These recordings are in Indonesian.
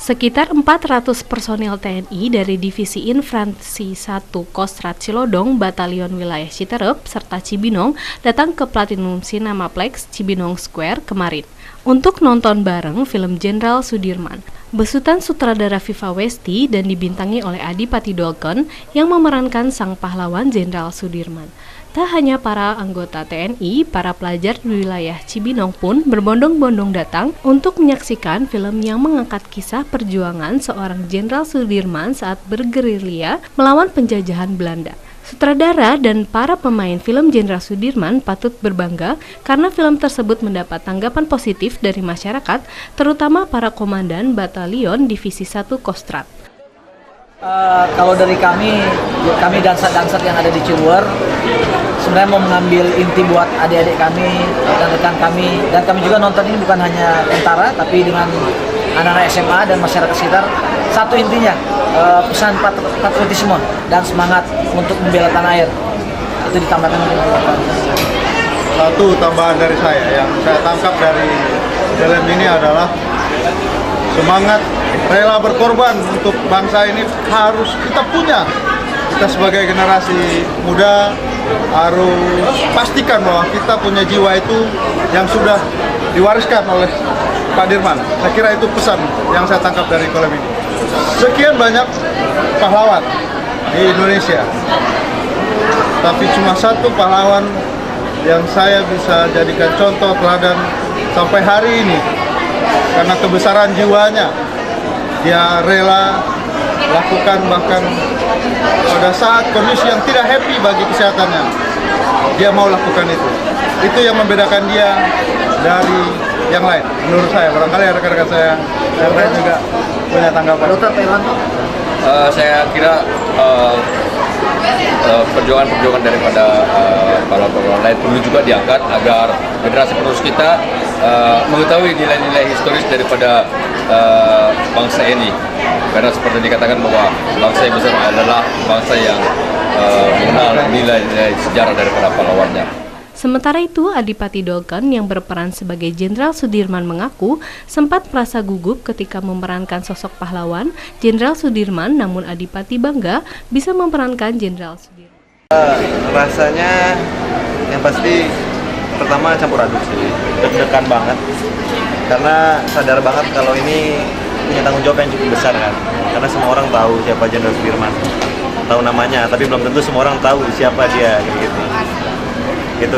Sekitar 400 personil TNI dari Divisi Infanteri 1 Kostrad Cilodong, Batalion Wilayah Citerep, serta Cibinong datang ke Platinum Cinemaplex Cibinong Square kemarin untuk nonton bareng film Jenderal Sudirman. Besutan sutradara Viva Westi dan dibintangi oleh Adipati Dolken yang memerankan sang pahlawan Jenderal Sudirman. Tak hanya para anggota TNI, para pelajar di wilayah Cibinong pun berbondong-bondong datang untuk menyaksikan film yang mengangkat kisah perjuangan seorang Jenderal Sudirman saat bergerilya melawan penjajahan Belanda. Sutradara dan para pemain film Jenderal Sudirman patut berbangga karena film tersebut mendapat tanggapan positif dari masyarakat, terutama para komandan Batalion Divisi 1 Kostrad. Kalau dari kami dansat-dansat yang ada di Ciluwer, sebenarnya mau mengambil inti buat adik-adik kami, rekan-rekan kami, dan kami juga nonton ini bukan hanya tentara, tapi dengan anak-anak SMA dan masyarakat sekitar. Satu intinya, pesan patriotisme dan semangat untuk membela tanah air. Itu ditambahkan oleh Satu tambahan dari saya yang saya tangkap dari film ini adalah semangat rela berkorban untuk bangsa ini harus kita punya. Kita sebagai generasi muda harus pastikan bahwa kita punya jiwa itu yang sudah diwariskan oleh Pak Dirman. Saya kira itu pesan yang saya tangkap dari film ini. Sekian banyak pahlawan di Indonesia, tapi cuma satu pahlawan yang saya bisa jadikan contoh teladan sampai hari ini. Karena kebesaran jiwanya, dia rela lakukan bahkan pada saat kondisi yang tidak happy bagi kesehatannya, dia mau lakukan itu. Itu yang membedakan dia dari yang lain, menurut saya. Barangkali rekan-rekan saya yang lain juga punya tanggapan. Dokter Pewanto? Saya kira perjuangan daripada pahlawan lain perlu juga diangkat agar generasi penerus kita mengetahui nilai-nilai historis daripada bangsa ini. Karena seperti dikatakan bahwa bangsa yang besar adalah bangsa yang mengenal nilai-nilai sejarah daripada pahlawannya. Sementara itu, Adipati Dolken yang berperan sebagai Jenderal Sudirman mengaku sempat merasa gugup ketika memerankan sosok pahlawan Jenderal Sudirman, namun Adipati bangga bisa memerankan Jenderal Sudirman. Rasanya yang pasti pertama campur aduk sih, deg-degan banget karena sadar banget kalau ini punya tanggung jawab yang cukup besar kan, karena semua orang tahu siapa Jenderal Sudirman, tahu namanya, tapi belum tentu semua orang tahu siapa dia gitu.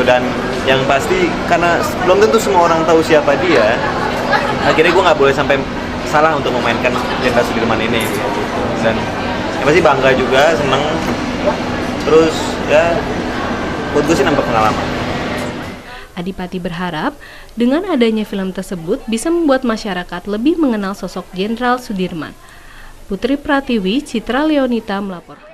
Dan yang pasti karena belum tentu semua orang tahu siapa dia, akhirnya gue nggak boleh sampai salah untuk memainkan Jenderal Sudirman ini gitu. Dan yang pasti bangga juga, seneng, terus ya buat gue sih nambah pengalaman. Adipati berharap dengan adanya film tersebut bisa membuat masyarakat lebih mengenal sosok Jenderal Sudirman. Putri Pratiwi, Citra Leonita melaporkan.